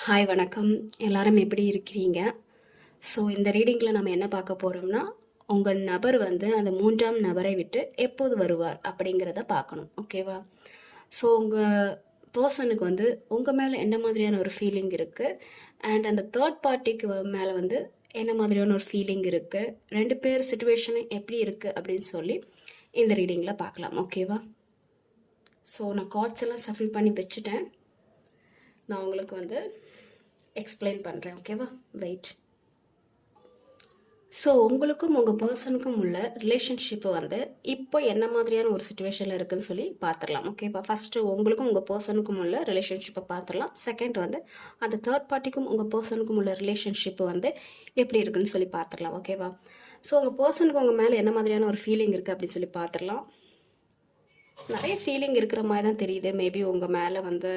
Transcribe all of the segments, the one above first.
Hi வணக்கம். எல்லாரும் எப்படி இருக்கிறீங்க? ஸோ இந்த ரீடிங்கில் நம்ம என்ன பார்க்க போகிறோம்னா, உங்கள் நபர் வந்து அந்த 3ஆம் நபரை விட்டு எப்போது வருவார் அப்படிங்கிறத பார்க்கணும். ஓகேவா? ஸோ உங்கள் பர்சனுக்கு வந்து உங்கள் மேலே என்ன மாதிரியான ஒரு ஃபீலிங் இருக்குது, அண்ட் அந்த தேர்ட் பார்ட்டிக்கு மேலே வந்து என்ன மாதிரியான ஒரு ஃபீலிங் இருக்குது, 2 பேர் சுச்சுவேஷனு எப்படி இருக்குது அப்படின்னு சொல்லி இந்த ரீடிங்கில் பார்க்கலாம். ஓகேவா? ஸோ நான் கார்ட்ஸ் எல்லாம் சஃபில் பண்ணி வச்சுட்டேன். நான் உங்களுக்கு வந்து எக்ஸ்பிளைன் பண்ணுறேன். ஓகேவா? வெயிட். ஸோ உங்களுக்கும் உங்கள் பர்சனுக்கும் உள்ள ரிலேஷன்ஷிப்பு வந்து இப்போ என்ன மாதிரியான ஒரு சுச்சுவேஷனில் இருக்குதுன்னு சொல்லி பார்த்துடலாம். ஓகேவா? ஃபஸ்ட்டு உங்களுக்கும் உங்கள் பர்சனுக்கும் உள்ள ரிலேஷன்ஷிப்பை பார்த்துடலாம். செகண்ட் வந்து அந்த தேர்ட் பார்ட்டிக்கும் உங்கள் பர்சனுக்கும் உள்ள ரிலேஷன்ஷிப்பு வந்து எப்படி இருக்குதுன்னு சொல்லி பார்த்துடலாம். ஓகேவா? ஸோ உங்கள் பர்சனுக்கு உங்கள் மேலே என்ன மாதிரியான ஒரு ஃபீலிங் இருக்குது அப்படின்னு சொல்லி பார்த்துடலாம். நிறைய ஃபீலிங் இருக்கிற மாதிரி தான் தெரியுது. மேபி உங்கள் மேலே வந்து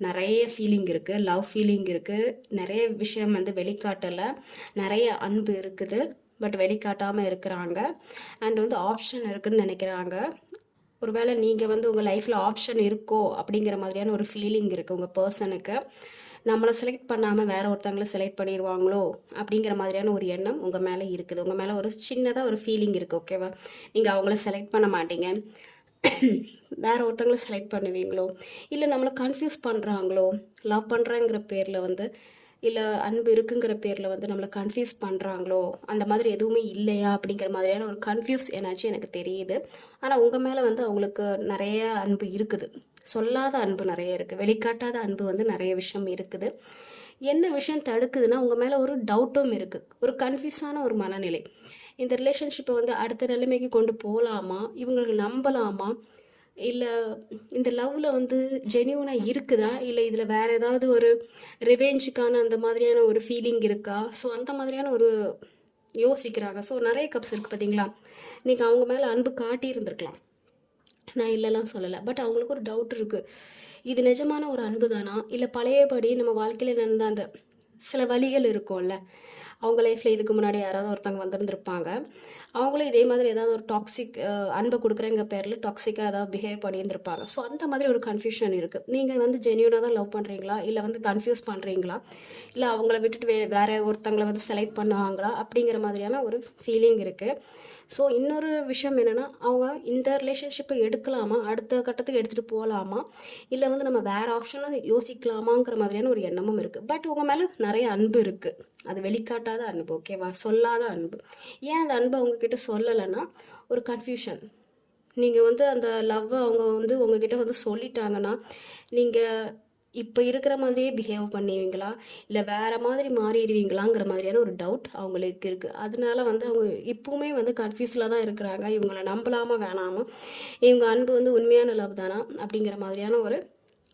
நிறைய ஃபீலிங் இருக்குது, லவ் ஃபீலிங் இருக்குது, நிறைய விஷயம் வந்து வெளிக்காட்டலை, நிறைய அன்பு இருக்குது பட் வெளிக்காட்டாமல் இருக்கிறாங்க, அண்ட் வந்து ஆப்ஷன் இருக்குதுன்னு நினைக்கிறாங்க. ஒருவேளை நீங்கள் வந்து உங்கள் லைஃப்பில் ஆப்ஷன் இருக்கோ அப்படிங்கிற மாதிரியான ஒரு ஃபீலிங் இருக்குது உங்கள் பர்சனுக்கு. நம்மளை செலக்ட் பண்ணாமல் வேறு ஒருத்தவங்களை செலக்ட் பண்ணிடுவாங்களோ அப்படிங்கிற மாதிரியான ஒரு எண்ணம் உங்கள் மேலே இருக்குது. உங்கள் மேலே ஒரு சின்னதாக ஒரு ஃபீலிங் இருக்குது. ஓகேவா? நீங்கள் அவங்கள செலக்ட் பண்ண மாட்டீங்க, வேறு ஒருத்தவங்களை செலக்ட் பண்ணுவீங்களோ, இல்லை நம்மளை கன்ஃபியூஸ் பண்ணுறாங்களோ, லவ் பண்ணுறேங்கிற பேரில் வந்து, இல்லை அன்பு இருக்குங்கிற பேரில் வந்து நம்மளை கன்ஃபியூஸ் பண்ணுறாங்களோ, அந்த மாதிரி எதுவுமே இல்லையா அப்படிங்கிற மாதிரியான ஒரு கன்ஃபியூஸ் எனர்ஜி எனக்கு தெரியுது. ஆனால் உங்கள் மேலே வந்து அவங்களுக்கு நிறைய அன்பு இருக்குது, சொல்லாத அன்பு நிறைய இருக்குது, வெளிக்காட்டாத அன்பு வந்து நிறைய விஷயம் இருக்குது. என்ன விஷயம் தடுக்குதுன்னா, உங்கள் மேலே ஒரு டவுட்டும் இருக்குது, ஒரு கன்ஃபியூஸான ஒரு மனநிலை. இந்த ரிலேஷன்ஷிப்பை வந்து அடுத்த நிலைமைக்கு கொண்டு போகலாமா, இவங்களுக்கு நம்பலாமா, இல்லை இந்த லவ்வில் வந்து ஜென்யூனாக இருக்குதா, இல்லை இதில் வேறு ஏதாவது ஒரு ரிவெஞ்சுக்கான அந்த மாதிரியான ஒரு ஃபீலிங் இருக்கா. ஸோ அந்த மாதிரியான ஒரு யோசிக்கிறாங்க. ஸோ நிறைய கப்ஸ் இருக்குது பார்த்தீங்களா. நீங்கள் அவங்க மேலே அன்பு காட்டியிருந்துருக்கலாம், நான் இல்லைலாம் சொல்லலை, பட் அவங்களுக்கு ஒரு டவுட் இருக்குது. இது நிஜமான ஒரு அன்பு தானா, இல்லை பழையபடி நம்ம வாழ்க்கையில் நடந்த அந்த சில வழிகள் இருக்கும்ல, அவங்க லைஃப்பில் இதுக்கு முன்னாடி யாராவது ஒருத்தவங்க வந்திருந்துருப்பாங்க, அவங்களும் இதே மாதிரி ஏதாவது ஒரு டாக்ஸிக் அன்பை கொடுக்குறேங்க பேரில் டாக்ஸிக்காக ஏதாவது பிஹேவ் பண்ணியிருந்திருப்பாங்க. ஸோ அந்த மாதிரி ஒரு கன்ஃபியூஷன் இருக்குது. நீங்கள் வந்து ஜென்யூனாக தான் லவ் பண்ணுறீங்களா, இல்லை வந்து கன்ஃபியூஸ் பண்ணுறீங்களா, இல்லை அவங்கள விட்டுட்டு வேறு ஒருத்தங்களை வந்து செலக்ட் பண்ணுவாங்களா அப்படிங்கிற மாதிரியான ஒரு ஃபீலிங் இருக்குது. ஸோ இன்னொரு விஷயம் என்னென்னா, அவங்க இந்த ரிலேஷன்ஷிப்பை எடுக்கலாமா, அடுத்த கட்டத்துக்கு எடுத்துகிட்டு போகலாமா, இல்லை வந்து நம்ம வேறு ஆப்ஷனும் யோசிக்கலாமாங்கிற மாதிரியான ஒரு எண்ணமும் இருக்குது. பட் உங்கள் மேலே நிறைய அன்பு இருக்குது, அது வெளிக்காட்டாத அன்பு. ஓகேவா? சொல்லாத அன்பு. ஏன் அந்த அன்பை அவங்கக்கிட்ட சொல்லலைன்னா, ஒரு கன்ஃபியூஷன். நீங்கள் வந்து அந்த லவ்வை அவங்க வந்து உங்ககிட்ட வந்து சொல்லிட்டாங்கன்னா, நீங்கள் இப்போ இருக்கிற மாதிரியே பிஹேவ் பண்ணுவீங்களா, இல்லை வேறு மாதிரி மாறிடுவீங்களாங்கிற மாதிரியான ஒரு டவுட் அவங்களுக்கு இருக்குது. அதனால வந்து அவங்க இப்போவுமே வந்து கன்ஃபியூஸில் தான் இருக்கிறாங்க. இவங்களை நம்பலாமா வேணாமா, இவங்க அன்பு வந்து உண்மையான லவ் தானா அப்படிங்கிற மாதிரியான ஒரு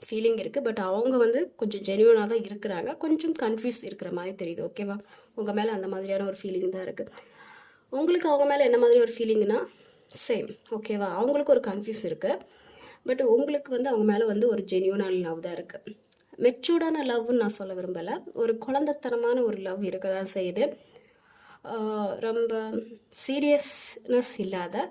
ஃபீலிங் இருக்குது. பட் அவங்க வந்து கொஞ்சம் ஜென்யூனாக தான் இருக்கிறாங்க, கொஞ்சம் கன்ஃபியூஸ் இருக்கிற மாதிரி தெரியுது. ஓகேவா? உங்கள் மேலே அந்த மாதிரியான ஒரு ஃபீலிங் தான் இருக்குது. உங்களுக்கு அவங்க மேலே என்ன மாதிரி ஒரு ஃபீலிங்னா சேம். ஓகேவா? அவங்களுக்கு ஒரு கன்ஃபியூஸ் இருக்குது, பட் உங்களுக்கு வந்து அவங்க மேலே வந்து ஒரு ஜென்யூனான லவ் தான் இருக்குது. மெச்சூர்டான லவ்னு நான் சொல்ல விரும்பலை, ஒரு குழந்தைத்தனமான ஒரு லவ் இருக்க தான் செய்யுது. ரொம்ப சீரியஸ்னஸ் இல்லாத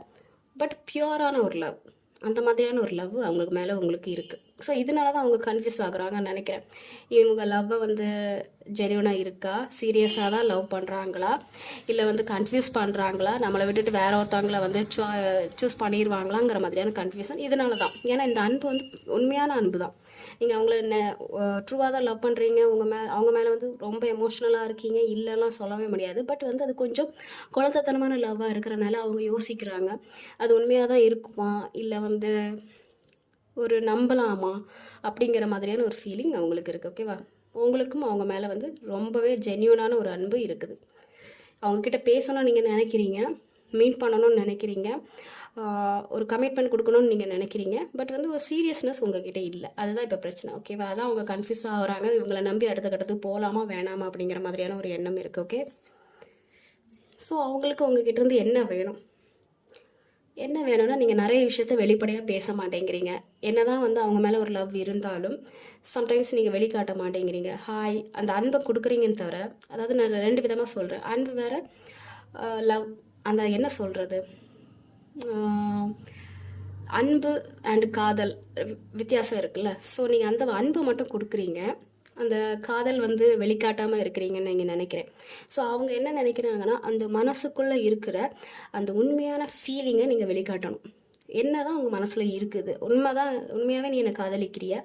பட் பியூரான ஒரு லவ், அந்த மாதிரியான ஒரு லவ் அவங்களுக்கு மேலே உங்களுக்கு இருக்குது. ஸோ இதனால தான் அவங்க கன்ஃபியூஸ் ஆகுறாங்கன்னு நினைக்கிறேன். இவங்க லவ்வை வந்து ஜென்யூனாக இருக்கா, சீரியஸாக தான் லவ் பண்ணுறாங்களா, இல்லை வந்து கன்ஃபியூஸ் பண்ணுறாங்களா, நம்மளை விட்டுட்டு வேற ஒருத்தவங்களை வந்து சூஸ் பண்ணிடுவாங்களாங்கிற மாதிரியான கன்ஃபியூஷன் இதனால தான். ஏன்னா இந்த அன்பு வந்து உண்மையான அன்பு தான். நீங்கள் அவங்கள ட்ரூவாக தான் லவ் பண்ணுறீங்க, அவங்க மேலே வந்து ரொம்ப எமோஷ்னலாக இருக்கீங்க, இல்லைலாம் சொல்லவே முடியாது. பட் வந்து அது கொஞ்சம் குழந்தைத்தனமான லவ்வாக இருக்கிறனால அவங்க யோசிக்கிறாங்க, அது உண்மையாக தான் இருக்குமா, இல்லை வந்து ஒரு நம்பலாமா அப்படிங்கிற மாதிரியான ஒரு ஃபீலிங் அவங்களுக்கு இருக்குது. ஓகேவா? உங்களுக்கும் அவங்க மேலே வந்து ரொம்பவே ஜென்யூனான ஒரு அன்பு இருக்குது. அவங்கக்கிட்ட பேசணும்னு நீங்கள் நினைக்கிறீங்க, மீட் பண்ணணும்னு நினைக்கிறீங்க, ஒரு கமிட்மெண்ட் கொடுக்கணும்னு நீங்கள் நினைக்கிறீங்க, பட் வந்து ஒரு சீரியஸ்னஸ் உங்ககிட்ட இல்லை. அதுதான் இப்போ பிரச்சனை. ஓகேவா? அதான் அவங்க கன்ஃபியூஸ் ஆகுறாங்க, இவங்களை நம்பி அடுத்த கட்டத்துக்கு போகலாமா வேணாமா அப்படிங்கிற மாதிரியான ஒரு எண்ணம் இருக்குது. ஓகே? ஸோ அவங்களுக்கு உங்ககிட்ட இருந்து என்ன வேணும்னா, நீங்கள் நிறைய விஷயத்த வெளிப்படையாக பேச மாட்டேங்கிறீங்க. என்ன தான் வந்து அவங்க மேலே ஒரு லவ் இருந்தாலும் சம்டைம்ஸ் நீங்கள் வெளிக்காட்ட மாட்டேங்கிறீங்க. ஹாய் அந்த அன்பை கொடுக்குறீங்கன்னு தவிர, அதாவது நான் 2 விதமாக சொல்கிறேன். அன்பு வேறு, லவ் அந்த என்ன சொல்கிறது, அன்பு அண்டு காதல் வித்தியாசம் இருக்குல்ல. ஸோ நீங்கள் அந்த அன்பை மட்டும் கொடுக்குறீங்க, அந்த காதல் வந்து வெளிக்காட்டாமல் இருக்கிறீங்கன்னு நீங்கள் நினைக்கிறேன். ஸோ அவங்க என்ன நினைக்கிறாங்கன்னா, அந்த மனசுக்குள்ளே இருக்கிற அந்த உண்மையான ஃபீலிங்கை நீங்கள் வெளிக்காட்டணும். என்ன தான் உங்கள் மனசில் இருக்குது, உண்மையாகவே நீ என்னை காதலிக்கிறியா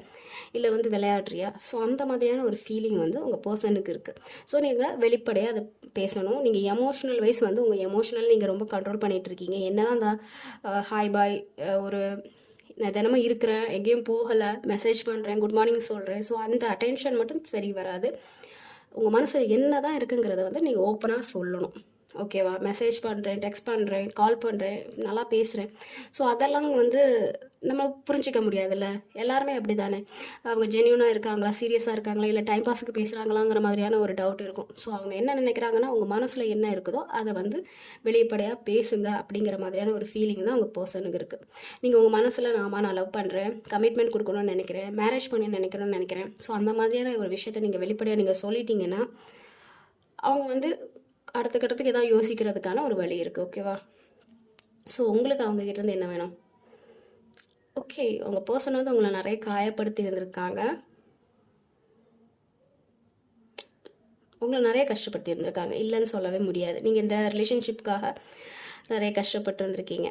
இல்லை வந்து விளையாடுறியா? ஸோ அந்த மாதிரியான ஒரு ஃபீலிங் வந்து உங்கள் பர்சனுக்கு இருக்குது. ஸோ நீங்கள் வெளிப்படையாக அதை பேசணும். நீங்கள் எமோஷ்னல் வைஸ் வந்து உங்கள் எமோஷனல் நீங்கள் ரொம்ப கண்ட்ரோல் பண்ணிகிட்ருக்கீங்க. என்ன தான் அந்த ஹாய் பாய் ஒரு நான் தினமும் இருக்கிறேன், எங்கேயும் போகலை, மெசேஜ் பண்ணுறேன், குட் மார்னிங் சொல்கிறேன், ஸோ அந்த அட்டென்ஷன் மட்டும் சரி வராது. உங்கள் மனசில் என்ன தான் இருக்குங்கிறத வந்து நீங்கள் ஓப்பனாக சொல்லணும். ஓகேவா? மெசேஜ் பண்ணுறேன், டெக்ஸ்ட் பண்ணுறேன், கால் பண்ணுறேன், நல்லா பேசுகிறேன். ஸோ அதெல்லாம் வந்து நம்ம புரிஞ்சிக்க முடியாதுல்ல. எல்லாருமே அப்படி தானே. அவங்க ஜென்யூனாக இருக்காங்களா, சீரியஸாக இருக்காங்களா, இல்லை டைம் பாஸுக்கு பேசுகிறாங்களாங்கிற மாதிரியான ஒரு டவுட் இருக்கும். ஸோ அவங்க என்ன நினைக்கிறாங்கன்னா, உங்கள் மனசில் என்ன இருக்குதோ அதை வந்து வெளிப்படையாக பேசுங்க அப்படிங்கிற மாதிரியான ஒரு ஃபீலிங் தான் உங்கள் பர்சனுக்கு இருக்குது. நீங்கள் உங்கள் மனசில் நான் லவ் பண்ணுறேன், கமிட்மெண்ட் கொடுக்கணும்னு நினைக்கிறேன், மேரேஜ் பண்ணி நினைக்கணும்னு நினைக்கிறேன், ஸோ அந்த மாதிரியான ஒரு விஷயத்தை நீங்கள் வெளிப்படையாக நீங்கள் சொல்லிட்டீங்கன்னா அவங்க வந்து அடுத்த கட்டத்துக்கு ஏதாவது யோசிக்கிறதுக்கான ஒரு வழி இருக்குது. ஓகேவா? ஸோ உங்களுக்கு அவங்ககிட்டேருந்து என்ன வேணும்? ஓகே, உங்கள் பர்சன் வந்து உங்களை நிறைய காயப்படுத்தி இருந்திருக்காங்க, உங்களை நிறைய கஷ்டப்படுத்தி இருந்திருக்காங்க, இல்லைன்னு சொல்லவே முடியாது. நீங்கள் இந்த ரிலேஷன்ஷிப்புக்காக நிறைய கஷ்டப்பட்டு இருந்திருக்கீங்க.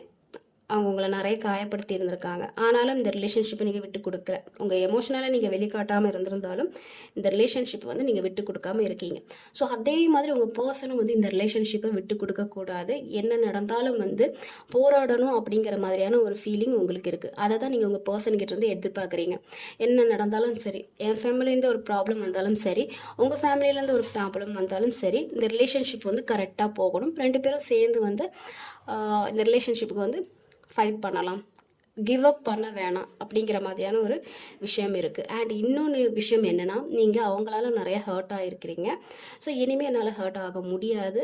அவங்க உங்களை நிறைய காயப்படுத்தி இருந்திருக்காங்க. ஆனாலும் இந்த ரிலேஷன்ஷிப்பை நீங்கள் விட்டு கொடுக்கல. உங்கள் எமோஷனலாக நீங்கள் வெளிக்காட்டாமல் இருந்திருந்தாலும் இந்த ரிலேஷன்ஷிப்பை வந்து நீங்கள் விட்டு கொடுக்காம இருக்கீங்க. ஸோ அதே மாதிரி உங்கள் பர்சனும் வந்து இந்த ரிலேஷன்ஷிப்பை விட்டு கொடுக்கக்கூடாது, என்ன நடந்தாலும் வந்து போராடணும் அப்படிங்கிற மாதிரியான ஒரு ஃபீலிங் உங்களுக்கு இருக்குது. அதை தான் நீங்கள் உங்கள் பர்சன்கிட்ட இருந்து எதிர்பார்க்குறீங்க. என்ன நடந்தாலும் சரி, என் ஃபேமிலியிலேருந்து ஒரு ப்ராப்ளம் வந்தாலும் சரி, உங்கள் ஃபேமிலியிலேருந்து ஒரு ப்ராப்ளம் வந்தாலும் சரி, இந்த ரிலேஷன்ஷிப் வந்து கரெக்டாக போகணும். 2 பேரும் சேர்ந்து வந்து இந்த ரிலேஷன்ஷிப்புக்கு வந்து ஃபைட் பண்ணலாம், கிவ் அப் பண்ண வேணாம் அப்படிங்கிற மாதிரியான ஒரு விஷயம் இருக்குது. அண்ட் இன்னொன்று விஷயம் என்னென்னா, நீங்கள் அவங்களால நிறைய ஹர்ட் ஆகிருக்கிறீங்க. ஸோ இனிமேல் என்னால் ஹர்ட் ஆக முடியாது,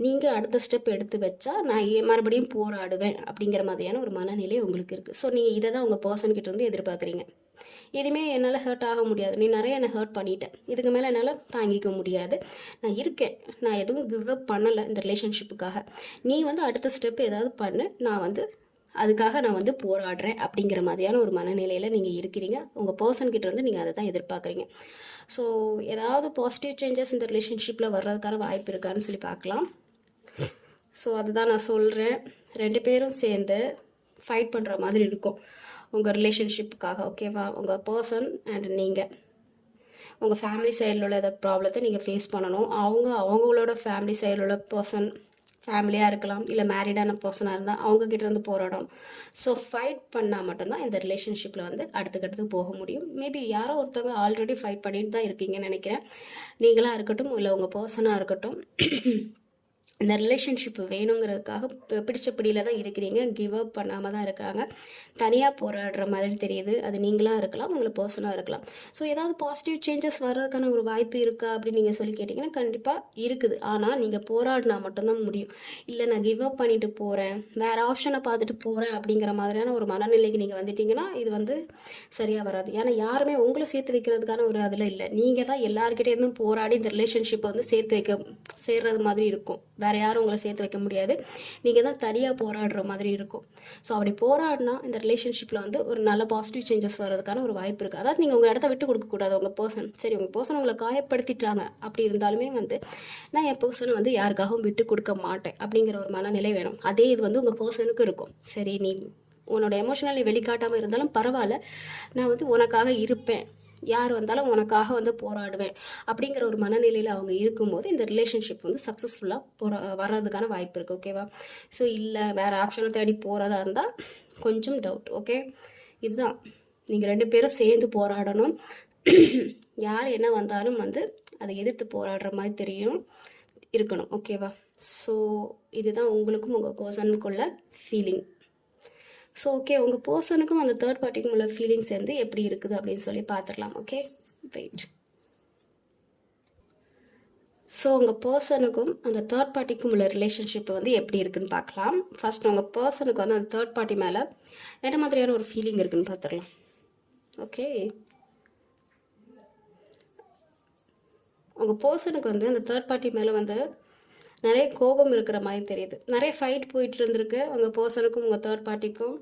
நீங்கள் அடுத்த ஸ்டெப் எடுத்து வச்சா நான் மறுபடியும் போராடுவேன் அப்படிங்கிற மாதிரியான ஒரு மனநிலை உங்களுக்கு இருக்குது. ஸோ நீங்கள் இதை தான் உங்கள் பர்சன்கிட்ட வந்து எதிர்பார்க்குறீங்க. இனிமேல் என்னால் ஹர்ட் ஆக முடியாது, நீ நிறைய என்னை ஹர்ட் பண்ணிட்டேன், இதுக்கு மேலே என்னால் தாங்கிக்க முடியாது, நான் இருக்கேன், நான் எதுவும் கிவ் அப் பண்ணலை இந்த ரிலேஷன்ஷிப்புக்காக, நீ வந்து அடுத்த ஸ்டெப் ஏதாவது பண்ணு, நான் வந்து அதுக்காக நான் வந்து போராடுறேன் அப்படிங்கிற மாதிரியான ஒரு மனநிலையில் நீங்கள் இருக்கிறீங்க. உங்கள் பர்சன்கிட்ட இருந்து நீங்கள் அதை தான் எதிர்பார்க்குறீங்க. ஸோ ஏதாவது பாசிட்டிவ் சேஞ்சஸ் இந்த ரிலேஷன்ஷிப்பில் வர்றதுக்கான வாய்ப்பு இருக்கான்னு சொல்லி பார்க்கலாம். ஸோ அதுதான் நான் சொல்கிறேன். 2 பேரும் சேர்ந்து ஃபைட் பண்ணுற மாதிரி இருக்கும் உங்கள் ரிலேஷன்ஷிப்புக்காக. ஓகேவா? உங்கள் பர்சன் அண்ட் நீங்கள் உங்கள் ஃபேமிலி சைடில் உள்ள இந்த ப்ராப்ளத்தை நீங்கள் ஃபேஸ் பண்ணணும். அவங்களோட ஃபேமிலி சைடில் உள்ள பர்சன், ஃபேமிலியாக இருக்கலாம், இல்லை மேரிடான பர்சனாக இருந்தால் அவங்கக்கிட்ட இருந்து போராடணும். ஸோ ஃபைட் பண்ணால் மட்டும்தான் இந்த ரிலேஷன்ஷிப்பில் வந்து அடுத்தக்கடுத்துக்கு போக முடியும். மேபி யாரோ ஒருத்தவங்க ஆல்ரெடி ஃபைட் பண்ணிட்டு தான் இருக்கீங்கன்னு நினைக்கிறேன். நீங்களாக இருக்கட்டும், இல்லை உங்கள் பர்சனாக இருக்கட்டும், இந்த ரிலேஷன்ஷிப் வேணுங்கிறதுக்காக பிடிச்ச பிடியில் தான் இருக்கிறீங்க, கிவ் அப் பண்ணாமல் தான் இருக்கிறாங்க, தனியாக போராடுற மாதிரி தெரியுது. அது நீங்களாக இருக்கலாம், உங்களை பர்சனாக இருக்கலாம். ஸோ ஏதாவது பாசிட்டிவ் சேஞ்சஸ் வர்றதுக்கான ஒரு வாய்ப்பு இருக்கா அப்படின்னு நீங்கள் சொல்லி கேட்டிங்கன்னா கண்டிப்பாக இருக்குது. ஆனால் நீங்கள் போராடினா மட்டும்தான் முடியும். இல்லை நான் கிவ் அப் பண்ணிட்டு போகிறேன், வேறு ஆப்ஷனை பார்த்துட்டு போகிறேன் அப்படிங்கிற மாதிரியான ஒரு மனநிலைக்கு நீங்கள் வந்துட்டிங்கன்னா இது வந்து சரியாக வராது. ஏன்னா யாருமே உங்களை சேர்த்து வைக்கிறதுக்கான ஒரு அதில் இல்லை. நீங்கள் தான் எல்லாருக்கிட்டேருந்தும் போராடி இந்த ரிலேஷன்ஷிப்பை வந்து சேர்றது மாதிரி இருக்கும். வேறு யாரும் உங்களை சேர்த்து வைக்க முடியாது, நீங்கள் தான் தனியாக போராடுற மாதிரி இருக்கும். ஸோ அப்படி போராடினா இந்த ரிலேஷன்ஷிப்பில் வந்து ஒரு நல்ல பாசிட்டிவ் சேஞ்சஸ் வர்றதுக்கான ஒரு வாய்ப்பு இருக்குது. அதாவது நீங்கள் உங்கள் இடத்த விட்டு கொடுக்கக்கூடாது. உங்கள் பர்சன் சரி, உங்கள் பர்சன் உங்களை காயப்படுத்திட்டாங்க அப்படி இருந்தாலுமே வந்து நான் என் பர்சனை வந்து யாருக்காகவும் விட்டு கொடுக்க மாட்டேன் அப்படிங்கிற ஒரு மனநிலை வேணும். அதே இது வந்து உங்கள் பர்சனுக்கு இருக்கும். சரி, நீ உன்னோட எமோஷனலி வெளிக்காட்டாமல் இருந்தாலும் பரவாயில்ல, நான் வந்து உனக்காக இருப்பேன், யார் வந்தாலும் உனக்காக வந்து போராடுவேன் அப்படிங்கிற ஒரு மனநிலையில் அவங்க இருக்கும்போது இந்த ரிலேஷன்ஷிப் வந்து சக்ஸஸ்ஃபுல்லாக வர்றதுக்கான வாய்ப்பு இருக்குது. ஓகேவா? ஸோ இல்லை வேறு ஆப்ஷனை தேடி போகிறதா இருந்தால் கொஞ்சம் டவுட். ஓகே, இதுதான் நீங்கள் 2 பேரும் சேர்ந்து போராடணும். யார் என்ன வந்தாலும் வந்து அதை எதிர்த்து போராடுற மாதிரி இருக்கணும். ஓகேவா? ஸோ இதுதான் உங்களுக்கும் உங்கள் பர்சனுக்குள்ள ஃபீலிங். ஸோ ஓகே, உங்கள் பர்சனுக்கும் அந்த தேர்ட் பார்ட்டிக்கும் உள்ள ஃபீலிங்ஸ் வந்து எப்படி இருக்குது அப்படின்னு சொல்லி பார்த்துடலாம். Okay, wait. ஸோ உங்கள் பர்சனுக்கும் அந்த தேர்ட் பார்ட்டிக்கும் உள்ள ரிலேஷன்ஷிப் வந்து எப்படி இருக்குன்னு பார்க்கலாம். ஃபர்ஸ்ட் உங்கள் பர்சனுக்கு வந்து அந்த தேர்ட் பார்ட்டி மேலே என்ன மாதிரியான ஒரு ஃபீலிங் இருக்குன்னு பார்த்துடலாம். ஓகே, உங்கள் பர்சனுக்கு வந்து அந்த தேர்ட் பார்ட்டி மேலே வந்து நிறைய கோபம் இருக்கிற மாதிரி தெரியுது. நிறைய ஃபைட் போயிட்டு இருந்திருக்கு உங்கள் பர்சனுக்கும் உங்கள் தேர்ட் பார்ட்டிக்கும்.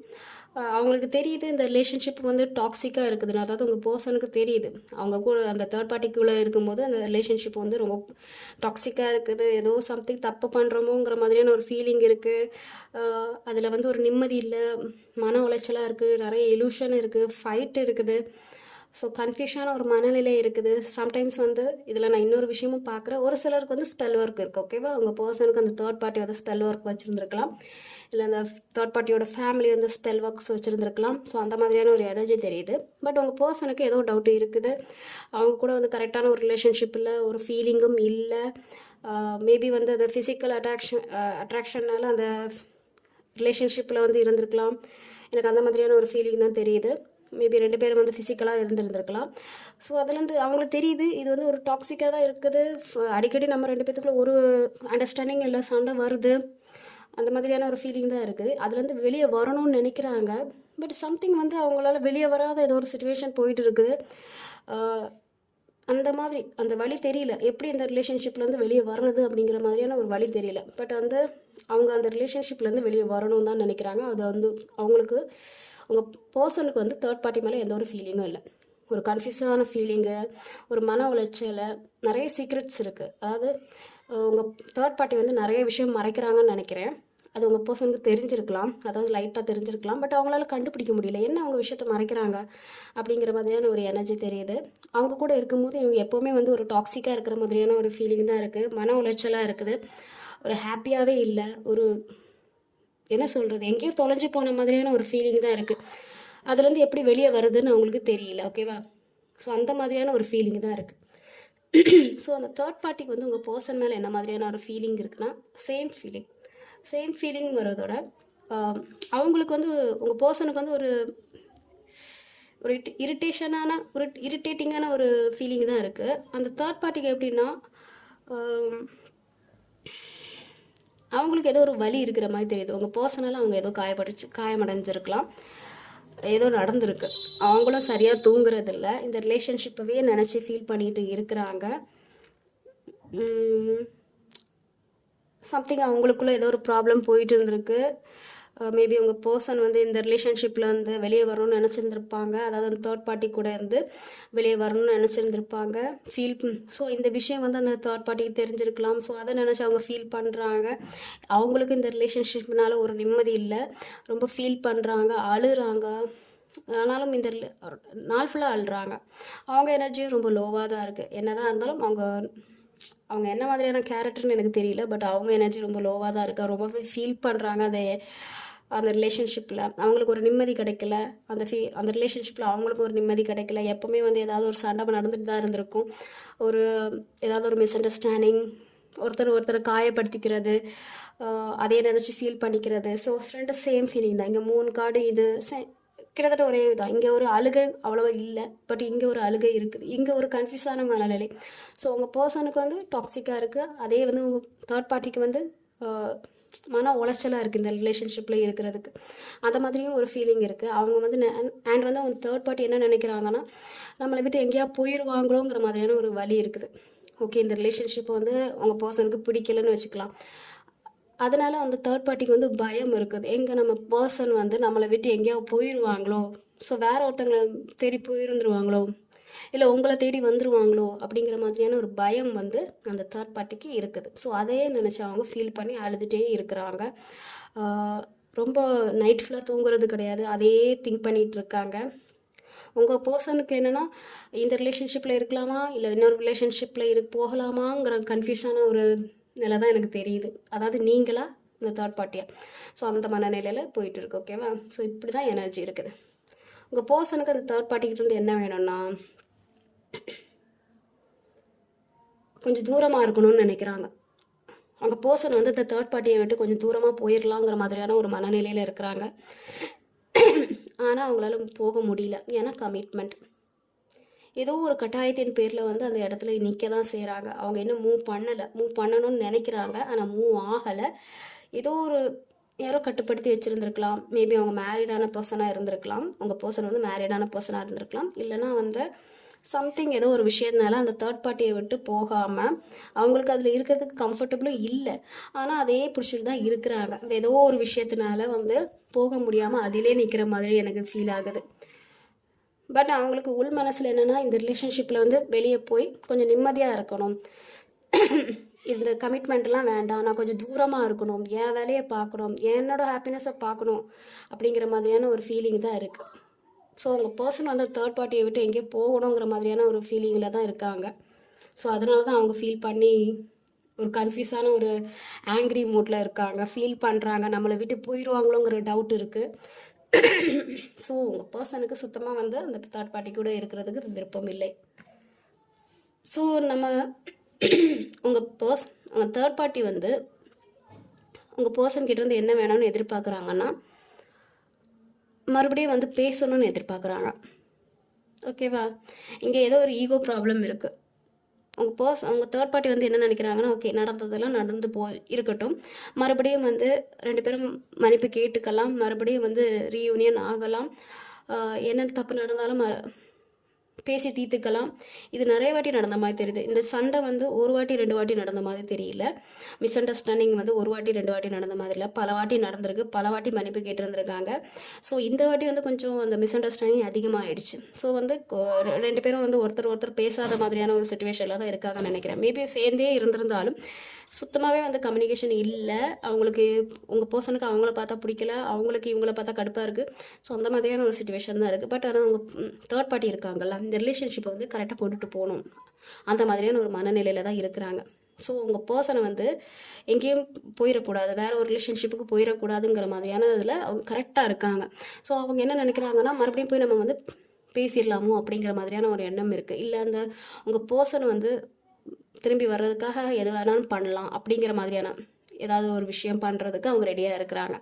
அவங்களுக்கு தெரியுது இந்த ரிலேஷன்ஷிப் வந்து டாக்ஸிக்காக இருக்குதுன்னு. அதாவது உங்கள் பர்சனுக்கு தெரியுது அவங்க கூட அந்த தேர்ட் பார்ட்டிக்குள்ளே இருக்கும்போது அந்த ரிலேஷன்ஷிப் வந்து ரொம்ப டாக்ஸிக்காக இருக்குது, ஏதோ சம்திங் தப்பு பண்ணுறோமோங்கிற மாதிரியான ஒரு ஃபீலிங் இருக்குது. அதில் வந்து ஒரு நிம்மதி இல்லை, மன உளைச்சலாக இருக்குது, நிறைய இலூஷன் இருக்குது, ஃபைட் இருக்குது. ஸோ கன்ஃபியூஷனான ஒரு மனநிலை இருக்குது. சம்டைம்ஸ் வந்து இதில் நான் இன்னொரு விஷயமும் பார்க்குறேன், ஒரு சிலருக்கு வந்து ஸ்பெல் ஒர்க் இருக்குது. ஓகேவா, உங்கள் பர்சனுக்கு அந்த தேர்ட் பார்ட்டி வந்து ஸ்பெல் ஒர்க் வச்சுருந்துருக்கலாம், இல்லை அந்த தேர்ட் பார்ட்டியோட ஃபேமிலி வந்து ஸ்பெல் ஒர்க்ஸ் வச்சுருந்துருக்கலாம். ஸோ அந்த மாதிரியான ஒரு எனர்ஜி தெரியுது. பட் உங்கள் பர்சனுக்கு ஏதோ டவுட் இருக்குது, அவங்க கூட வந்து கரெக்டான ஒரு ரிலேஷன்ஷிப் இல்லை, ஒரு ஃபீலிங்கும் இல்லை. மேபி வந்து அந்த ஃபிசிக்கல் அட்ராக்ஷனால் அந்த ரிலேஷன்ஷிப்பில் வந்து இருந்திருக்கலாம். எனக்கு அந்த மாதிரியான ஒரு ஃபீலிங் தான் தெரியுது. மேபி 2 பேரும் வந்து ஃபிசிக்கலாக இருந்திருக்கலாம். ஸோ அதுலேருந்து அவங்களுக்கு தெரியுது இது வந்து ஒரு டாக்ஸிக்காக தான் இருக்குது. அடிக்கடி நம்ம 2 பேத்துக்குள்ள ஒரு அண்டர்ஸ்டாண்டிங் இல்லை, சண்டை வருது, அந்த மாதிரியான ஒரு ஃபீலிங் தான் இருக்குது. அதுலேருந்து வெளியே வரணும்னு நினைக்கிறாங்க. பட் சம்திங் வந்து அவங்களால வெளியே வராத ஏதோ ஒரு சுச்சுவேஷன் போயிட்டு இருக்குது. அந்த மாதிரி அந்த வழி தெரியல, எப்படி இந்த ரிலேஷன்ஷிப்லேருந்து வெளியே வர்றது அப்படிங்கிற மாதிரியான ஒரு வழி தெரியல. பட் வந்து அவங்க அந்த ரிலேஷன்ஷிப்லேருந்து வெளியே வரணும்னு தான் நினைக்கிறாங்க. அது வந்து அவங்களுக்கு உங்கள் பர்சனுக்கு வந்து தேர்ட் பார்ட்டி மேலே எந்த ஒரு ஃபீலிங்கும் இல்லை. ஒரு கன்ஃபியூஸான ஃபீலிங்கு, ஒரு மன உளைச்சல், நிறைய சீக்ரெட்ஸ் இருக்குது. அதாவது உங்கள் தேர்ட் பார்ட்டி வந்து நிறைய விஷயம் மறைக்கிறாங்கன்னு நினைக்கிறேன். அது உங்கள் பர்சனுக்கு தெரிஞ்சிருக்கலாம், அதாவது லைட்டாக தெரிஞ்சிருக்கலாம். பட் அவங்களால கண்டுபிடிக்க முடியல என்ன அவங்க விஷயத்த மறைக்கிறாங்க அப்படிங்கிற மாதிரியான ஒரு எனர்ஜி தெரியுது. அவங்க கூட இருக்கும்போது இவங்க எப்போவுமே வந்து ஒரு டாக்ஸிக்காக இருக்கிற மாதிரியான ஒரு ஃபீலிங் தான் இருக்குது. மன உளைச்சலாக இருக்குது, ஒரு ஹாப்பியாகவே இல்லை, ஒரு என்ன சொல்கிறது, எங்கேயோ தொலைஞ்சு போன மாதிரியான ஒரு ஃபீலிங் தான் இருக்குது. அதுலேருந்து எப்படி வெளியே வருதுன்னு அவங்களுக்கு தெரியல. ஓகேவா, ஸோ அந்த மாதிரியான ஒரு ஃபீலிங் தான் இருக்குது. ஸோ அந்த தேர்ட் பார்ட்டிக்கு வந்து உங்கள் பர்சன் மேலே என்ன மாதிரியான ஒரு ஃபீலிங் இருக்குன்னா, சேம் ஃபீலிங் வரதோட அவங்களுக்கு வந்து உங்கள் பர்சனுக்கு வந்து ஒரு இரிட்டேட்டிங்கான ஒரு ஃபீலிங் தான் இருக்குது. அந்த தேர்ட் பார்ட்டிக்கு எப்படின்னா அவங்களுக்கு ஏதோ ஒரு வலி இருக்கிற மாதிரி தெரியுது. உங்கள் பர்சனலாக அவங்க ஏதோ காயமடைஞ்சிருக்கலாம், ஏதோ நடந்திருக்கு, அவங்களும் சரியாக தூங்குறதில்ல, இந்த ரிலேஷன்ஷிப்பவே நினச்சி ஃபீல் பண்ணிட்டு இருக்கிறாங்க. சம்திங் அவங்களுக்குள்ளே ஏதோ ஒரு ப்ராப்ளம் போயிட்டு இருந்திருக்கு. மேபி உங்கள் பர்சன் வந்து இந்த ரிலேஷன்ஷிப்பில் வந்து வெளியே வரணும்னு நினச்சிருந்துருப்பாங்க, அதாவது அந்த தேர்ட் பார்ட்டி கூட இருந்து வெளியே வரணும்னு நினச்சிருந்துருப்பாங்க. ஸோ இந்த விஷயம் வந்து அந்த தேர்ட் பார்ட்டிக்கு தெரிஞ்சிருக்கலாம். ஸோ அதை நினச்சி அவங்க ஃபீல் பண்ணுறாங்க. அவங்களுக்கு இந்த ரிலேஷன்ஷிப்னால ஒரு நிம்மதி இல்லை, ரொம்ப ஃபீல் பண்ணுறாங்க, அழுகிறாங்க. ஆனாலும் இந்த நாள் ஃபுல்லாக அழுறாங்க. அவங்க எனர்ஜியும் ரொம்ப லோவாக தான் இருக்குது. என்ன தான் இருந்தாலும் அவங்க என்ன மாதிரியான கேரக்டர்னு எனக்கு தெரியல, பட் அவங்க எனர்ஜி ரொம்ப லோவாக தான் இருக்குது. ரொம்பவே ஃபீல் பண்ணுறாங்க. அந்த ரிலேஷன்ஷிப்பில் அவங்களுக்கு ஒரு நிம்மதி கிடைக்கல, அந்த ரிலேஷன்ஷிப்பில் அவங்களுக்கு ஒரு நிம்மதி கிடைக்கல. எப்போவுமே வந்து ஏதாவது ஒரு சண்டை நடந்துட்டு தான் இருந்திருக்கும், ஏதாவது ஒரு மிஸ் அண்டர்ஸ்டாண்டிங், ஒருத்தரை காயப்படுத்திக்கிறது, அதே நினச்சி ஃபீல் பண்ணிக்கிறது. ஸோ 2 சேம் ஃபீலிங் தான். இங்கே 3 கார்டு இது கிட்டத்தட்ட ஒரே தான். இங்கே ஒரு அழுகை அவ்வளோவா இல்லை, பட் இங்கே ஒரு அழுகை இருக்குது, இங்கே ஒரு கன்ஃபியூஸான மனநிலை. ஸோ உங்கள் பர்சனுக்கு வந்து டாக்ஸிக்காக இருக்குது, அதே வந்து உங்கள் தேர்ட் பார்ட்டிக்கு வந்து மன உளைச்சலாக இருக்குது இந்த ரிலேஷன்ஷிப்பில் இருக்கிறதுக்கு. அந்த மாதிரியும் ஒரு ஃபீலிங் இருக்குது. அவங்க வந்து அண்ட் வந்து அவங்க தேர்ட் பார்ட்டி என்ன நினைக்கிறாங்கன்னா, நம்மளை விட்டு எங்கேயா போயிடுவாங்களோங்கிற மாதிரியான ஒரு வலி இருக்குது. ஓகே, இந்த ரிலேஷன்ஷிப்பை வந்து உங்கள் பர்சனுக்கு பிடிக்கலன்னு வச்சுக்கலாம். அதனால் அந்த தேர்ட் பார்ட்டிக்கு வந்து பயம் இருக்குது, எங்கே நம்ம பர்சன் வந்து நம்மளை விட்டு எங்கேயாவது போயிடுவாங்களோ, ஸோ வேறு ஒருத்தங்களை தேடி போயிருந்துருவாங்களோ, இல்லை உங்களை தேடி வந்துடுவாங்களோ அப்படிங்கிற மாதிரியான ஒரு பயம் வந்து அந்த தேர்ட் பார்ட்டிக்கு இருக்குது. ஸோ அதையே நினச்சி அவங்க ஃபீல் பண்ணி அழுதுகிட்டே இருக்கிறாங்க. ரொம்ப நைட் ஃபுல்லாக தூங்குறது கிடையாது, அதையே திங்க் பண்ணிகிட்டு இருக்காங்க. உங்கள் பர்சனுக்கு என்னென்னா, இந்த ரிலேஷன்ஷிப்பில் இருக்கலாமா இல்லை இன்னொரு ரிலேஷன்ஷிப்பில் போகலாமாங்கிற கன்ஃபியூஷனான ஒரு நிலை தான் எனக்கு தெரியுது. அதாவது நீங்களா இந்த தேர்ட் பார்ட்டியா, ஸோ அந்த மனநிலையில் போயிட்டு இருக்கு. ஓகேவா, ஸோ இப்படி தான் எனர்ஜி இருக்குது. உங்கள் பர்சனுக்கு அந்த தேர்ட் பார்ட்டிக்கிட்ட இருந்து என்ன வேணும்னா, கொஞ்சம் தூரமாக இருக்கணும்னு நினைக்கிறாங்க. அவங்க பர்சன் வந்து இந்த தேர்ட் பார்ட்டியை விட்டு கொஞ்சம் தூரமாக போயிடலாங்கிற மாதிரியான ஒரு மனநிலையில் இருக்கிறாங்க. ஆனால் அவங்களால போக முடியல, ஏன்னா கமிட்மெண்ட், ஏதோ ஒரு கட்டாயத்தின் பேரில் வந்து அந்த இடத்துல நிற்க தான் செய்கிறாங்க. அவங்க இன்னும் மூவ் பண்ணணும்னு நினைக்கிறாங்க, ஆனால் மூவ் ஆகலை. ஏதோ ஒரு யாரோ கட்டுப்படுத்தி வச்சுருந்துருக்கலாம். மேபி அவங்க மேரிடான பர்சனாக இருந்திருக்கலாம், உங்கள் பர்சன் வந்து மேரிடான பர்சனாக இருந்திருக்கலாம், இல்லைனா வந்து சம்திங் ஏதோ ஒரு விஷயத்தினால அந்த தேர்ட் பார்ட்டியை விட்டு போகாமல் அவங்களுக்கு அதில் இருக்கிறதுக்கு கம்ஃபர்டபுளும் இல்லை, ஆனால் அதையே பிடிச்சிட்டு தான் இருக்கிறாங்க. ஏதோ ஒரு விஷயத்தினால வந்து போக முடியாமல் அதிலே நிற்கிற மாதிரி எனக்கு ஃபீல் ஆகுது. பட் அவங்களுக்கு உள் மனசில் என்னென்னா இந்த ரிலேஷன்ஷிப்பில் வந்து வெளியே போய் கொஞ்சம் நிம்மதியாக இருக்கணும், இந்த கமிட்மெண்ட்லாம் வேண்டாம், நான் கொஞ்சம் தூரமாக இருக்கணும், என் வேலையை பார்க்கணும், என்னோடய ஹாப்பினஸை பார்க்கணும் அப்படிங்கிற மாதிரியான ஒரு ஃபீலிங் தான் இருக்குது. ஸோ உங்கள் பர்சன் வந்து தேர்ட் பார்ட்டியை விட்டு எங்கேயோ போகணுங்கிற மாதிரியான ஒரு ஃபீலிங்கில் தான் இருக்காங்க. ஸோ அதனால தான் அவங்க ஃபீல் பண்ணி ஒரு கன்ஃபியூஸான ஒரு ஆங்க்ரி மூட்டில் இருக்காங்க, ஃபீல் பண்ணுறாங்க, நம்மளை விட்டு போயிடுவாங்களோங்கிற டவுட் இருக்குது. ஸோ உங்கள் பர்சனுக்கு சுத்தமாக வந்து அந்த தேர்ட் பார்ட்டி கூட இருக்கிறதுக்கு விருப்பம் இல்லை. ஸோ நம்ம உங்கள் தேர்ட் பார்ட்டி வந்து உங்கள் பர்சன்கிட்டேருந்து என்ன வேணும்னு எதிர்பார்க்குறாங்கன்னா மறுபடியும் வந்து பேசணும்னு எதிர்பார்க்குறாங்க. ஓகேவா? இங்கே ஏதோ ஒரு ஈகோ ப்ராப்ளம் இருக்குது. உங்கள் தேர்ட் பார்ட்டி வந்து என்ன நினைக்கிறாங்கன்னா, ஓகே நடந்ததெல்லாம் நடந்து இருக்கட்டும், மறுபடியும் வந்து 2 பேரும் மன்னிப்பு கேட்டுக்கலாம், மறுபடியும் வந்து ரீயூனியன் ஆகலாம், என்ன தப்பு நடந்தாலும் பேசி தீர்த்துக்கலாம். இது நிறைய வாட்டி நடந்த மாதிரி தெரியுது. இந்த சண்டை வந்து ஒரு வாட்டி 2 வாட்டி நடந்த மாதிரி தெரியல. மிஸ் அண்டர்ஸ்டாண்டிங் வந்து ஒரு வாட்டி 2 வாட்டி நடந்த மாதிரி இல்லை, பல வாட்டி நடந்திருக்கு, பல வாட்டி மன்னிப்பு கேட்டிருந்துருக்காங்க. ஸோ இந்த வாட்டி வந்து கொஞ்சம் அந்த மிஸ் அண்டர்ஸ்டாண்டிங் அதிகமாகிடுச்சு. ஸோ வந்து 2 பேரும் வந்து ஒருத்தர் பேசாத மாதிரியான ஒரு சுச்சுவேஷனில் தான் இருக்காங்கன்னு நினைக்கிறேன். மேபி சேர்ந்தே இருந்திருந்தாலும் சுத்தமாகவே வந்து கம்யூனிகேஷன் இல்லை. அவங்களுக்கு உங்கள் பர்சனுக்கு அவங்கள பார்த்தா பிடிக்கல, அவங்களுக்கு இவங்கள பார்த்தா கடுப்பாக இருக்குது. ஸோ அந்த மாதிரியான ஒரு சுச்சுவேஷன் தான் இருக்குது. பட் ஆனால் அவங்க தேர்ட் பார்ட்டி இருக்காங்கல்ல, இந்த ரிலேஷன்ஷிப்பை வந்து கரெக்டாக கொண்டுட்டு போகணும் அந்த மாதிரியான ஒரு மனநிலையில் தான் இருக்கிறாங்க. ஸோ உங்கள் பர்சனை வந்து எங்கேயும் போயிடக்கூடாது, வேறு ஒரு ரிலேஷன்ஷிப்புக்கு போயிடக்கூடாதுங்கிற மாதிரியான இதில் அவங்க கரெக்டாக இருக்காங்க. ஸோ அவங்க என்ன நினைக்கிறாங்கன்னா, மறுபடியும் போய் நம்ம வந்து பேசிடலாமோ அப்படிங்கிற மாதிரியான ஒரு எண்ணம் இருக்குது. இல்லை அந்த உங்கள் பர்சன் வந்து திரும்பி வர்றதுக்காக எது வேணாலும் பண்ணலாம் அப்படிங்கிற மாதிரியான ஏதாவது ஒரு விஷயம் பண்ணுறதுக்கு அவங்க ரெடியாக இருக்கிறாங்க.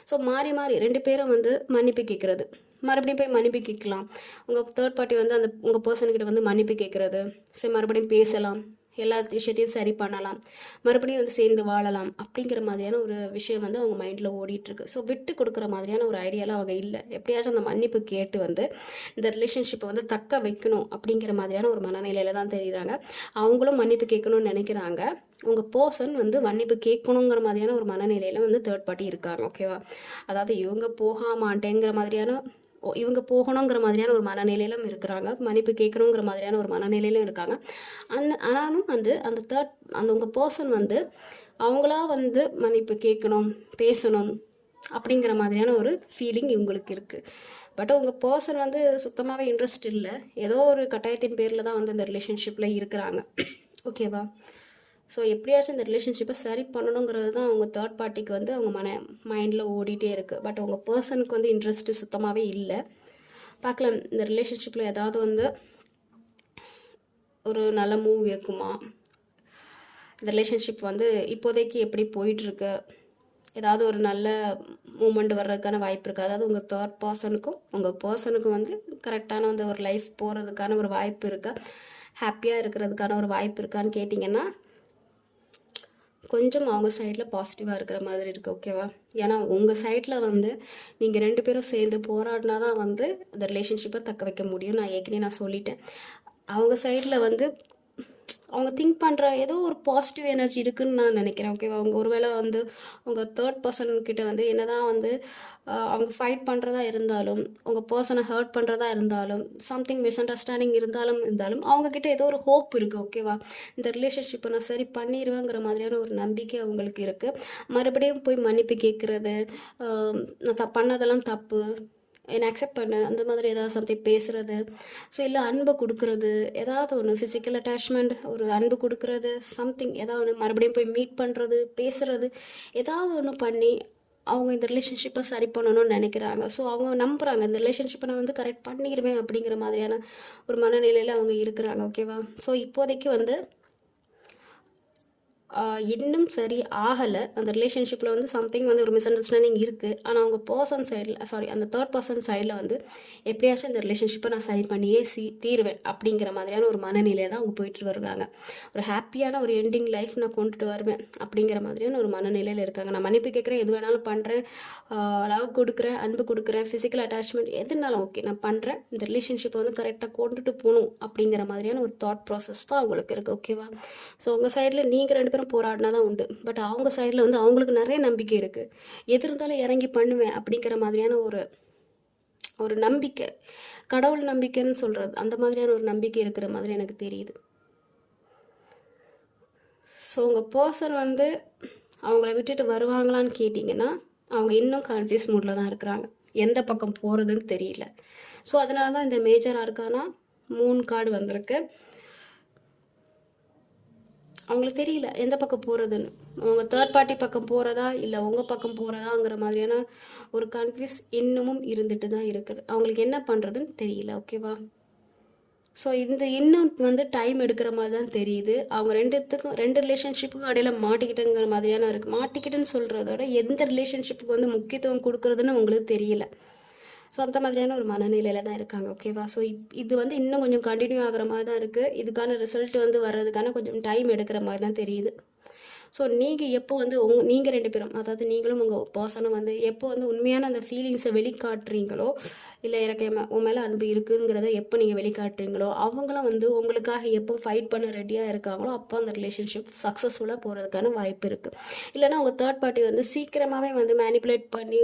ஸோ மாறி 2 பேரும் வந்து மன்னிப்பு கேட்குறது, மறுபடியும் போய் மன்னிப்பு கேட்கலாம். உங்கள் தேர்ட் பார்ட்டி வந்து அந்த உங்கள் பர்சன்கிட்ட வந்து மன்னிப்பு கேட்குறது, சரி மறுபடியும் பேசலாம், எல்லா விஷயத்தையும் சரி பண்ணலாம், மறுபடியும் வந்து சேர்ந்து வாழலாம் அப்படிங்கிற மாதிரியான ஒரு விஷயம் வந்து அவங்க மைண்டில் ஓடிட்டுருக்கு. ஸோ விட்டு கொடுக்குற மாதிரியான ஒரு ஐடியாலாம் அவங்க இல்லை. எப்படியாச்சும் அந்த மன்னிப்பு கேட்டு வந்து இந்த ரிலேஷன்ஷிப்பை வந்து தக்க வைக்கணும் அப்படிங்கிற மாதிரியான ஒரு மனநிலையில் தான் தெரியுறாங்க. அவங்களும் மன்னிப்பு கேட்கணும்னு நினைக்கிறாங்க. உங்கள் பர்சன் வந்து மன்னிப்பு கேட்கணுங்கிற மாதிரியான ஒரு மனநிலையில் வந்து தேர்ட் பார்ட்டி இருக்காங்க. ஓகேவா? அதாவது இவங்க போக மாட்டேங்கிற மாதிரியான இவங்க போகணுங்கிற மாதிரியான ஒரு மனநிலையிலும் இருக்கிறாங்க, மன்னிப்பு கேட்கணுங்கிற மாதிரியான ஒரு மனநிலையிலும் இருக்காங்க. ஆனாலும் வந்து அந்த உங்கள் பர்சன் வந்து அவங்களா வந்து மன்னிப்பு கேட்கணும், பேசணும் அப்படிங்கிற மாதிரியான ஒரு ஃபீலிங் இவங்களுக்கு இருக்குது. பட் உங்கள் பர்சன் வந்து சுத்தமாகவே இன்ட்ரெஸ்ட் இல்லை, ஏதோ ஒரு கட்டாயத்தின் பேரில் தான் வந்து இந்த ரிலேஷன்ஷிப்பில் இருக்கிறாங்க. ஓகேவா? ஸோ எப்படியாச்சும் இந்த ரிலேஷன்ஷிப்பை சரி பண்ணணுங்கிறது தான் அவங்க தேர்ட் பார்ட்டிக்கு வந்து அவங்க மைண்டில் ஓடிட்டே இருக்குது. பட் உங்கள் பர்சனுக்கு வந்து இன்ட்ரெஸ்ட்டு சுத்தமாகவே இல்லை. பார்க்கலாம் இந்த ரிலேஷன்ஷிப்பில் ஏதாவது வந்து ஒரு நல்ல மூவ் இருக்குமா, இந்த ரிலேஷன்ஷிப் வந்து இப்போதைக்கு எப்படி போயிட்டுருக்கு, ஏதாவது ஒரு நல்ல மூமெண்ட் வர்றதுக்கான வாய்ப்பு இருக்குது. அதாவது உங்கள் தேர்ட் பர்சனுக்கும் வந்து கரெக்டான வந்து ஒரு லைஃப் போகிறதுக்கான ஒரு வாய்ப்பு இருக்கா, ஹாப்பியாக இருக்கிறதுக்கான ஒரு வாய்ப்பு இருக்கான்னு கேட்டிங்கன்னா கொஞ்சம் அவங்க சைடில் பாசிட்டிவாக இருக்கிற மாதிரி இருக்குது. ஓகேவா? ஏன்னா உங்கள் சைடில் வந்து நீங்கள் 2 பேரும் சேர்ந்து போராடினா தான் வந்து அந்த ரிலேஷன்ஷிப்பை தக்க வைக்க முடியும். நான் ஏற்கனவே சொல்லிட்டேன். அவங்க சைடில் வந்து அவங்க திங்க் பண்ணுற ஏதோ ஒரு பாசிட்டிவ் எனர்ஜி இருக்குதுன்னு நான் நினைக்கிறேன். ஓகேவா? அவங்க ஒருவேளை வந்து உங்கள் தேர்ட் பர்சன்கிட்ட வந்து என்ன தான் வந்து அவங்க ஃபைட் பண்ணுறதா இருந்தாலும், உங்கள் பர்சனை ஹர்ட் பண்ணுறதா இருந்தாலும், சம்திங் மிஸ் அண்டர்ஸ்டாண்டிங் இருந்தாலும் அவங்கக்கிட்ட ஏதோ ஒரு ஹோப் இருக்குது. ஓகேவா? இந்த ரிலேஷன்ஷிப்பை நான் சரி பண்ணிடுவேங்கிற மாதிரியான ஒரு நம்பிக்கை அவங்களுக்கு இருக்குது. மறுபடியும் போய் மன்னிப்பு கேட்குறது, நான் பண்ணதெல்லாம் தப்பு, என்னை அக்செப்ட் பண்ணு, அந்த மாதிரி ஏதாவது சம்திங் பேசுகிறது, ஸோ இல்லை அன்பை கொடுக்குறது, ஏதாவது ஒன்று ஃபிசிக்கல் அட்டாச்மெண்ட், ஒரு அன்பு கொடுக்குறது, சம்திங் ஏதாவது ஒன்று மறுபடியும் போய் மீட் பண்ணுறது, பேசுகிறது, ஏதாவது ஒன்று பண்ணி அவங்க இந்த ரிலேஷன்ஷிப்பை சரி பண்ணணும்னு நினைக்கிறாங்க. ஸோ அவங்க நம்புகிறாங்க இந்த ரிலேஷன்ஷிப்பை நான் வந்து கரெக்ட் பண்ணிடுவேன் அப்படிங்கிற மாதிரியான ஒரு மனநிலையில் அவங்க இருக்கிறாங்க. ஓகேவா? ஸோ இப்போதைக்கு வந்து இன்னும் சரி ஆகலை, அந்த ரிலேஷன்ஷிப்பில் வந்து சம்திங் வந்து ஒரு மிஸ் அண்டர்ஸ்டாண்டிங் இருக்குது. ஆனால் அவங்க பர்சன் சைடில் அந்த தேர்ட் பர்சன் சைடில் வந்து எப்படியாச்சும் இந்த ரிலேஷன்ஷிப்பை நான் சரி பண்ணியே தீருவேன் அப்படிங்கிற மாதிரியான ஒரு மனநிலையை தான் அவங்க போயிட்டு வருவாங்க. ஒரு ஹாப்பியான ஒரு எண்டிங் லைஃப் நான் கொண்டுட்டு வருவேன் அப்படிங்கிற மாதிரியான ஒரு மனநிலையில் இருக்காங்க. நான் மன்னிப்பு கேட்குறேன், எது வேணாலும் பண்ணுறேன், லவ் கொடுக்குறேன், அன்பு கொடுக்குறேன், ஃபிசிக்கல் அட்டாச்மெண்ட் எதுனாலும் ஓகே நான் பண்ணுறேன், இந்த ரிலேஷன்ஷிப்பை வந்து கரெக்டாக கொண்டுட்டு போகணும் அப்படிங்கிற மாதிரியான ஒரு தாட் ப்ராசஸ் தான் அவங்களுக்கு இருக்குது. ஓகேவா? ஸோ உங்கள் சைடில் நீங்கள் 2 பேரும் போராடினா தான் உண்டு. பட் அவங்க சைடில் வந்து அவங்களுக்கு நிறைய நம்பிக்கை இருக்குது. எது இருந்தாலும் இறங்கி பண்ணுவேன் அப்படிங்கிற மாதிரியான ஒரு நம்பிக்கை, கடவுள் நம்பிக்கைன்னு சொல்கிறது, அந்த மாதிரியான ஒரு நம்பிக்கை இருக்கிற மாதிரி எனக்கு தெரியுது. ஸோ உங்கள் பர்சன் வந்து அவங்கள விட்டுட்டு வருவாங்களான்னு கேட்டிங்கன்னா அவங்க இன்னும் கன்ஃபியூஸ் மூடில் தான் இருக்கிறாங்க. எந்த பக்கம் போகிறதுன்னு தெரியல. ஸோ அதனால தான் இந்த மேஜர் ஆர்கானா மூன் கார்டு வந்திருக்கு. அவங்களுக்கு தெரியல எந்த பக்கம் போகிறதுன்னு. அவங்க தேர்ட் பார்ட்டி பக்கம் போகிறதா இல்லை உங்கள் பக்கம் போகிறதாங்கிற மாதிரியான ஒரு கன்ஃபியூஸ் இன்னமும் இருந்துட்டு தான் இருக்குது. அவங்களுக்கு என்ன பண்ணுறதுன்னு தெரியல. ஓகேவா? ஸோ இன்னும் வந்து டைம் எடுக்கிற மாதிரி தான் தெரியுது. அவங்க ரெண்டு ரிலேஷன்ஷிப்புக்கும் இடையில மாட்டிக்கிட்டுங்கிற மாதிரியான இருக்குது. மாட்டிக்கிட்டுன்னு சொல்கிறதோட எந்த ரிலேஷன்ஷிப்புக்கு வந்து முக்கியத்துவம் கொடுக்குறதுன்னு உங்களுக்கு தெரியல. ஸோ அந்த மாதிரியான ஒரு மனநிலையில் தான் இருக்காங்க. ஓகேவா? ஸோ இது வந்து இன்னும் கொஞ்சம் கண்டினியூ ஆகிற மாதிரி தான் இருக்குது. இதுக்கான ரிசல்ட் வந்து வர்றதுக்கான கொஞ்சம் டைம் எடுக்கிற மாதிரி தான் தெரியுது. ஸோ நீங்கள் எப்போ வந்து நீங்கள் 2 பேரும், அதாவது நீங்களும் உங்கள் பர்சனும் வந்து எப்போ வந்து உண்மையான அந்த ஃபீலிங்ஸை வெளிக்காட்டுறீங்களோ, இல்லை எனக்கு உன் மேலே அன்பு இருக்குங்கிறத எப்போ நீங்கள் வெளிக்காட்டுறீங்களோ, அவங்களும் வந்து உங்களுக்காக எப்போ ஃபைட் பண்ண ரெடியாக இருக்காங்களோ அப்போ அந்த ரிலேஷன்ஷிப் சக்ஸஸ்ஃபுல்லாக போகிறதுக்கான வாய்ப்பு இருக்குது. இல்லைனா அவங்க தேர்ட் பார்ட்டி வந்து சீக்கிரமாகவே வந்து மேனிப்புலேட் பண்ணி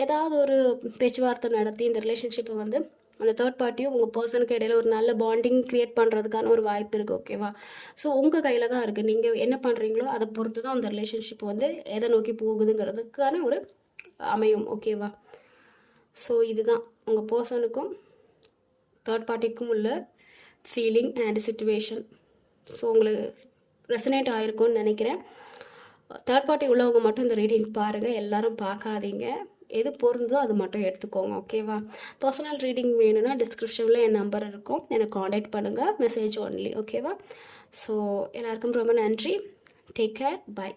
ஏதாவது ஒரு பேச்சுவார்த்தை நடத்தி இந்த ரிலேஷன்ஷிப்பை வந்து அந்த தேர்ட் பார்ட்டியும் உங்கள் பர்சனுக்கு இடையில ஒரு நல்ல பாண்டிங் க்ரியேட் பண்ணுறதுக்கான ஒரு வாய்ப்பு இருக்குது. ஓகேவா? ஸோ உங்கள் கையில் தான் இருக்குது. நீங்கள் என்ன பண்ணுறீங்களோ அதை பொறுத்து தான் அந்த ரிலேஷன்ஷிப் வந்து எதை நோக்கி போகுதுங்கிறதுக்கான ஒரு அமையும். ஓகேவா? ஸோ இதுதான் உங்கள் பர்சனுக்கும் தேர்ட் பார்ட்டிக்கும் உள்ள ஃபீலிங் அண்ட் சிச்சுவேஷன். ஸோ உங்களுக்கு ரெசனேட் ஆகிருக்கும்னு நினைக்கிறேன். தேர்ட் பார்ட்டி உள்ளவங்க மட்டும் இந்த ரீடிங் பாருங்கள், எல்லோரும் பார்க்காதீங்க. எது பொருந்தோ அது மட்டும் எடுத்துக்கோங்க. ஓகேவா? பர்சனல் ரீடிங் வேணும்னா டிஸ்கிரிப்ஷனில் என் நம்பர் இருக்கும், எனக்கு காண்டாக்ட் பண்ணுங்கள், மெசேஜ் ஒன்லி. ஓகேவா? ஸோ எல்லாருக்கும் ரொம்ப நன்றி. Take care. பை.